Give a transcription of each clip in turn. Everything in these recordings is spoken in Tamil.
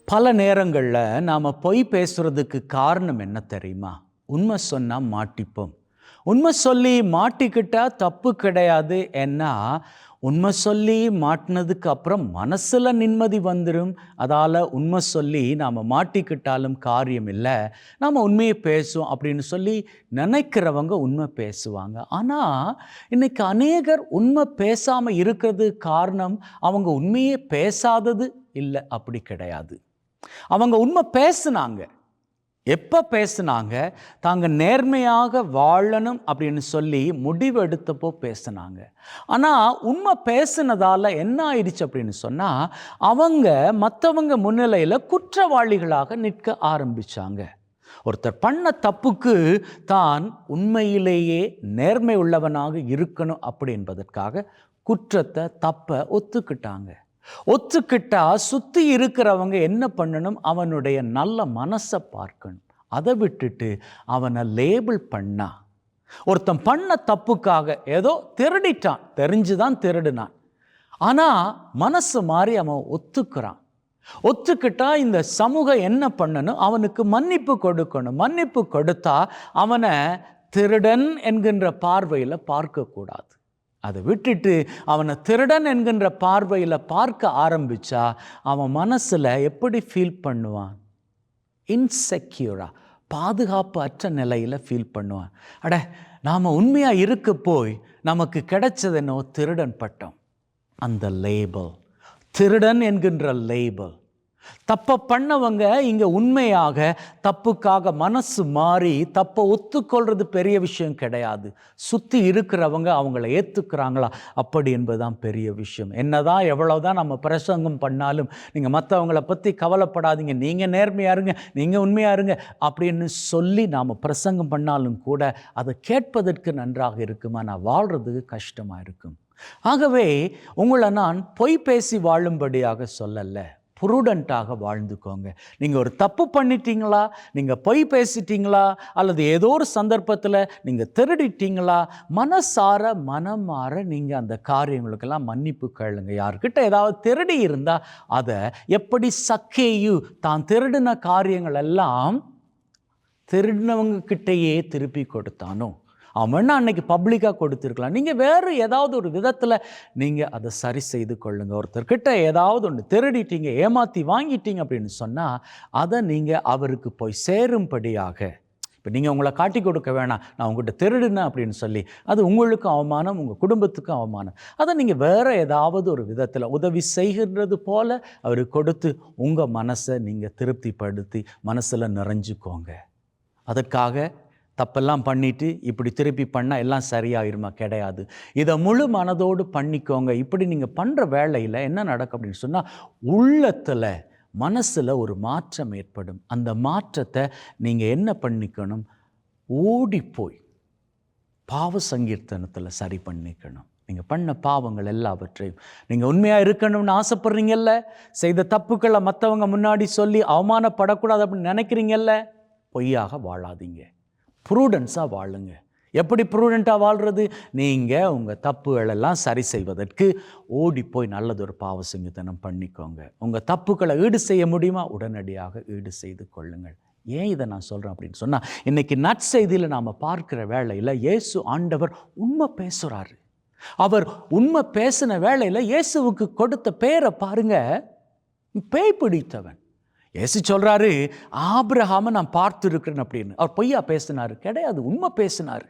பல நேரங்களில் நாம் பொய் பேசுகிறதுக்கு காரணம் என்ன தெரியுமா? உண்மை சொன்னால் மாட்டிப்போம். உண்மை சொல்லி மாட்டிக்கிட்டால் தப்பு கிடையாது. ஏன்னா உண்மை சொல்லி மாட்டினதுக்கு அப்புறம் மனசில் நிம்மதி வந்துடும். அதால் உண்மை சொல்லி நாம் மாட்டிக்கிட்டாலும் காரியம் இல்லை, நாம் உண்மையை பேசுவோம் அப்படின்னு சொல்லி நினைக்கிறவங்க உண்மை பேசுவாங்க. ஆனால் இன்றைக்கி அநேகர் உண்மை பேசாமல் இருக்கிறது காரணம் அவங்க உண்மையே பேசாதது இல்லை, அப்படி கிடையாது. அவங்க உண்மை பேசுனாங்க. எப்போ பேசுனாங்க? தாங்க நேர்மையாக வாழணும் அப்படின்னு சொல்லி முடிவு எடுத்தப்போ பேசுனாங்க. ஆனால் உண்மை பேசுனதால் என்ன ஆயிடுச்சு அப்படின்னு சொன்னால், அவங்க மற்றவங்க முன்னிலையில் குற்றவாளிகளாக நிற்க ஆரம்பித்தாங்க. ஒருத்தர் பண்ண தப்புக்கு தான் உண்மையிலேயே நேர்மை உள்ளவனாக இருக்கணும் அப்படி என்பதற்காக குற்றத்தை தப்பை ஒத்துக்கிட்டா சுற்றி இருக்கிறவங்க என்ன பண்ணணும்? அவனுடைய நல்ல மனசை பார்க்கணும். அதை விட்டுட்டு அவனை லேபிள் பண்ணா, ஒருத்தன் பண்ண தப்புக்காக ஏதோ திருடிட்டான், தெரிஞ்சுதான் திருடினான், ஆனால் மனசு மாறி அவன் ஒத்துக்கிட்டா இந்த சமூகம் என்ன பண்ணணும்? அவனுக்கு மன்னிப்பு கொடுக்கணும். மன்னிப்பு கொடுத்தா அவனை திருடன் என்கின்ற பார்வையில் பார்க்கக்கூடாது. அதை விட்டுட்டு அவனை திருடன் என்கின்ற பார்வையில் பார்க்க ஆரம்பித்தா அவன் மனசில் எப்படி ஃபீல் பண்ணுவான்? இன்செக்யூராக, பாதுகாப்பு அற்ற நிலையில் ஃபீல் பண்ணுவான். நாம் உண்மையாக இருக்க போய் நமக்கு கிடைச்சது என்னோ திருடன் பட்டம். அந்த லேபிள், திருடன் என்கின்ற லேபிள். தப்பை பண்ணவங்க இங்கே உண்மையாக தப்புக்காக மனசு மாறி தப்பை ஒத்துக்கொள்வது பெரிய விஷயம் கிடையாது. சுற்றி இருக்கிறவங்க அவங்கள ஏற்றுக்கிறாங்களா அப்படி என்பதுதான் பெரிய விஷயம். என்னதான் எவ்வளோதான் நம்ம பிரசங்கம் பண்ணாலும் நீங்கள் மற்றவங்கள பற்றி கவலைப்படாதீங்க, நீங்கள் நேர்மையாக இருங்க, நீங்கள் உண்மையாக இருங்க அப்படின்னு சொல்லி நாம் பிரசங்கம் பண்ணாலும் கூட அதை கேட்பதற்கு நன்றாக இருக்குமா? நான் வாழ்கிறதுக்கு கஷ்டமாக இருக்கும். ஆகவே உங்களை நான் பொய் பேசி வாழும்படியாக சொல்லலை, ப்ரூடண்ட்டாக வாழ்ந்துக்கோங்க. நீங்கள் ஒரு தப்பு பண்ணிட்டீங்களா, நீங்கள் பொய் பேசிட்டீங்களா, அல்லது ஏதோ ஒரு சந்தர்ப்பத்தில் நீங்கள் திருடிட்டீங்களா, மனம் மாற நீங்கள் அந்த காரியங்களுக்கெல்லாம் மன்னிப்பு கேளுங்க. யார்கிட்ட ஏதாவது திருடி இருந்தால் அதை எப்படி சக்கேயு தான் திருடின காரியங்கள் எல்லாம் திருடினவங்க கிட்டேயே திருப்பி கொடுத்தானோ, அவன் அன்னைக்கு பப்ளிக்காக கொடுத்துருக்கலாம். நீங்கள் வேறு ஏதாவது ஒரு விதத்தில் நீங்கள் அதை சரி செய்து கொள்ளுங்கள். ஒருத்தர்கிட்ட ஏதாவது ஒன்று திருடிட்டீங்க, ஏமாற்றி வாங்கிட்டீங்க அப்படின்னு சொன்னால் அதை நீங்கள் அவருக்கு போய் சேரும்படியாக, இப்போ நீங்கள் உங்களை காட்டி கொடுக்க வேணாம், நான் உங்கள்கிட்ட திருடினேன் அப்படின்னு சொல்லி, அது உங்களுக்கும் அவமானம், உங்கள் குடும்பத்துக்கும் அவமானம். அதை நீங்கள் வேறு ஏதாவது ஒரு விதத்தில் உதவி செய்கின்றது போல் அவருக்கு கொடுத்து உங்கள் மனசை நீங்கள் திருப்திப்படுத்தி மனசில் நிறைஞ்சிக்கோங்க. அதற்காக தப்பெல்லாம் பண்ணிவிட்டு இப்படி திருப்பி பண்ணால் எல்லாம் சரியாயிருமா? கிடையாது. இதை முழு மனதோடு பண்ணிக்கோங்க. இப்படி நீங்கள் பண்ணுற வேளையில் என்ன நடக்கும் அப்படின்னு சொன்னால், உள்ளத்தில் மனசில் ஒரு மாற்றம் ஏற்படும். அந்த மாற்றத்தை நீங்கள் என்ன பண்ணிக்கணும்? ஓடிப்போய் பாவ சங்கீர்த்தனத்தில் சரி பண்ணிக்கணும். நீங்கள் பண்ண பாவங்கள் எல்லாவற்றையும் நீங்கள் உண்மையாக இருக்கணும்னு ஆசைப்படுறீங்கல்ல, செய்த தப்புக்களை மற்றவங்க முன்னாடி சொல்லி அவமானப்படக்கூடாது அப்படின்னு நினைக்கிறீங்கல்ல, பொய்யாக வாழாதீங்க, ப்ரூடன்ஸாக வாழுங்க. எப்படி ப்ரூடண்ட்டாக வாழ்கிறது? நீங்கள் உங்கள் தப்புகளெல்லாம் சரி செய்வதற்கு ஓடிப்போய் நல்லதொரு பாவ சங்கீதனம் பண்ணிக்கோங்க. உங்கள் தப்புக்களை ஈடு செய்ய முடியுமா? உடனடியாக ஈடு செய்து கொள்ளுங்கள். ஏன் இதை நான் சொல்கிறேன் அப்படின்னு சொன்னால், இன்றைக்கி நற்செய்தியில் நாம் பார்க்குற வேளையில் இயேசு ஆண்டவர் உண்மை பேசுகிறாரு. அவர் உண்மை பேசின வேளையில் இயேசுவுக்கு கொடுத்த பேரை பாருங்க, பேய் பிடித்தவன். இயேசு சொல்கிறாரு, ஆபிரகாமை நான் பார்த்துருக்கிறேன் அப்படின்னு. அவர் பொய்யா பேசினார்? கிடையாது, உண்மை பேசினார்.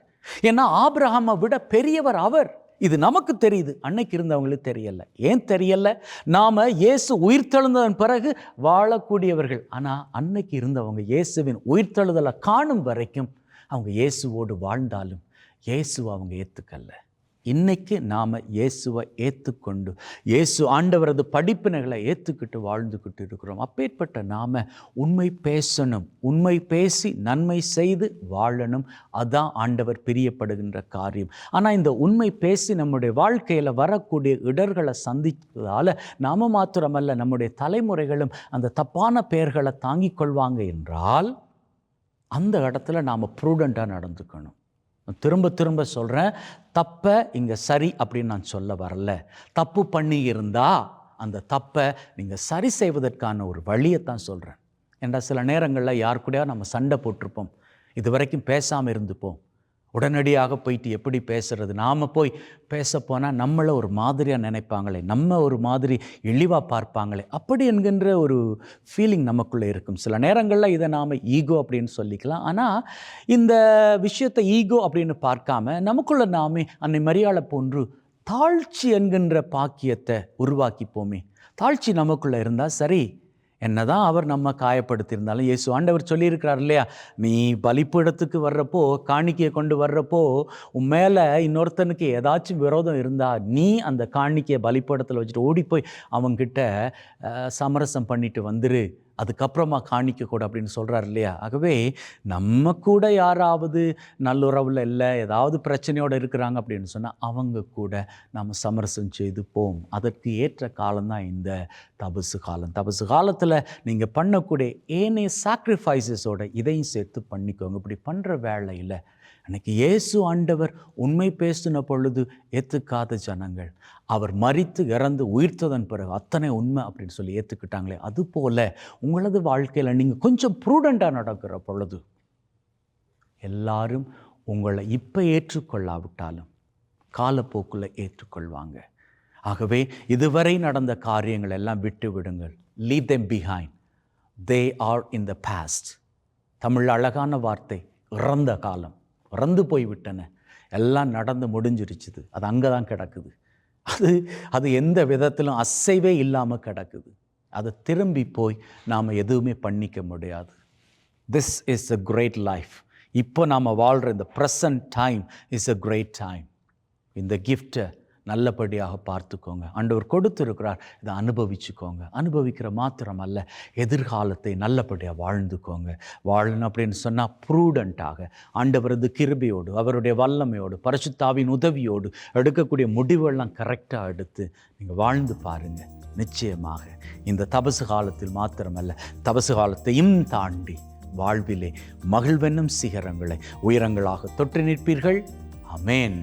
ஏன்னா ஆபிரகாமை விட பெரியவர் அவர். இது நமக்கு தெரியுது, அன்னைக்கு இருந்தவங்களுக்கு தெரியலை. ஏன் தெரியலை? நாம் இயேசு உயிர்த்தெழுந்ததன் பிறகு வாழக்கூடியவர்கள். ஆனால் அன்னைக்கு இருந்தவங்க இயேசுவின் உயிர்த்தெழுதலை காணும் வரைக்கும் அவங்க இயேசுவோடு வாழ்ந்தாலும் இயேசுவை அவங்க ஏற்றுக்கல்ல. இன்றைக்கி நாம் இயேசுவை ஏற்றுக்கொண்டு இயேசு ஆண்டவரது படிப்பினைகளை ஏற்றுக்கிட்டு வாழ்ந்துக்கிட்டு இருக்கிறோம். அப்பேற்பட்ட நாம் உண்மை பேசணும், உண்மை பேசி நன்மை செய்து வாழணும். அதுதான் ஆண்டவர் பிரியப்படுகின்ற காரியம். ஆனால் இந்த உண்மை பேசி நம்முடைய வாழ்க்கையில் வரக்கூடிய இடர்களை சந்தித்ததால் நாம் மாத்திரமல்ல, நம்முடைய தலைமுறைகளும் அந்த தப்பான பெயர்களை தாங்கிக் கொள்வாங்க என்றால் அந்த இடத்துல நாம் ப்ரூடண்ட்டாக நடந்துக்கணும். திரும்ப சொல்கிறேன், தப்பை இங்கே சரி அப்படின்னு நான் சொல்ல வரல. தப்பு பண்ணி இருந்தால் அந்த தப்பை நீங்கள் சரி செய்வதற்கான ஒரு வழியைத்தான் சொல்கிறேன். ஏன்னா சில நேரங்களில் யார் கூடயா நம்ம சண்டை போட்டிருப்போம், இது வரைக்கும் பேசாமல் இருந்துப்போம். உடனடியாக போயிட்டு எப்படி பேசுறது, நாம் போய் பேச போனால் நம்மளை ஒரு மாதிரியாக நினைப்பாங்களே, நம்ம ஒரு மாதிரி இழிவாக பார்ப்பாங்களே, அப்படி என்கின்ற ஒரு ஃபீலிங் நமக்குள்ளே இருக்கும். சில நேரங்களில் இதை நாம் ஈகோ அப்படின்னு சொல்லிக்கலாம். ஆனால் இந்த விஷயத்தை ஈகோ அப்படின்னு பார்க்காம நமக்குள்ள நாமே அன்னை மரியாளை போன்று தாழ்ச்சி என்கின்ற பாக்கியத்தை உருவாக்கிப்போமே. தாழ்ச்சி நமக்குள்ளே இருந்தால் சரி, என்னதான் அவர் நம்ம காயப்படுத்தியிருந்தாலும் இயேசு ஆண்டவர் சொல்லியிருக்கிறார் இல்லையா, நீ பலிப்பீடத்துக்கு வர்றப்போ, காணிக்கையை கொண்டு வர்றப்போ உன் மேலே இன்னொருத்தனுக்கு ஏதாச்சும் விரோதம் இருந்தால் நீ அந்த காணிக்கையை பலிப்பீடத்தில் வச்சுட்டு ஓடி போய் அவங்கிட்ட சமரசம் பண்ணிட்டு வந்துரு, அதுக்கப்புறமா காணிக்க கூட அப்படின்னு சொல்கிறார் இல்லையா. ஆகவே நம்ம கூட யாராவது நல்லுறவில் இல்லை, ஏதாவது பிரச்சனையோடு இருக்கிறாங்க அப்படின்னு சொன்னால் அவங்க கூட நம்ம சமரசம் செய்து போம். அதற்கு ஏற்ற காலம்தான் இந்த தபசு காலம். தபசு காலத்தில் நீங்கள் பண்ணக்கூடிய ஏனைய சாக்ரிஃபைஸஸோட இதையும் சேர்த்து பண்ணிக்கோங்க. இப்படி பண்ணுற வேலையில் அன்றைக்கி இயேசு ஆண்டவர் உண்மை பேசின பொழுது ஏற்றுக்காத ஜனங்கள் அவர் மரித்து இறந்து உயிர்த்ததன் பிறகு அத்தனை உண்மை அப்படின்னு சொல்லி ஏற்றுக்கிட்டாங்களே, அதுபோல் உங்களது வாழ்க்கையில் நீங்கள் கொஞ்சம் ப்ரூடண்ட்டாக நடக்கிற பொழுது எல்லாரும் உங்களை இப்போ ஏற்றுக்கொள்ளாவிட்டாலும் காலப்போக்கில் ஏற்றுக்கொள்வாங்க. ஆகவே இதுவரை நடந்த காரியங்கள் எல்லாம் விட்டு விடுங்கள். Leave them behind. They are in the past. Tamil அழகான வார்த்தை, இறந்த காலம், இறந்து போய்விட்டன, எல்லாம் நடந்து முடிஞ்சிருச்சுது, அது அங்கே தான் கிடக்குது. அது எந்த விதத்திலும் அசைவே இல்லாமல் கிடக்குது. அதை திரும்பி போய் நாம் எதுவுமே பண்ணிக்க முடியாது. This is a great life. இப்போ நாம் வாழ்கிற இந்த present time is a great time. இந்த கிஃப்டை நல்லபடியாக பார்த்துக்கோங்க. ஆண்டவர் கொடுத்துருக்கிறார், இதை அனுபவிச்சுக்கோங்க. அனுபவிக்கிற மாத்திரம் அல்ல, எதிர்காலத்தை நல்லபடியாக வாழ்ந்துக்கோங்க. வாழணும் அப்படின்னு சொன்னால் ப்ரூடண்ட்டாக ஆண்டவரது கிருபையோடு, அவருடைய வல்லமையோடு, பரிசுத்தாவின் உதவியோடு எடுக்கக்கூடிய முடிவுகள்லாம் கரெக்டாக எடுத்து நீங்கள் வாழ்ந்து பாருங்கள். நிச்சயமாக இந்த தபசு காலத்தில் மாத்திரமல்ல, தபசு காலத்தையும் தாண்டி வாழ்விலே மகிழ்வென்னும் சிகரங்களை உயரங்களாக தொட்டு நிற்பீர்கள். ஆமென்.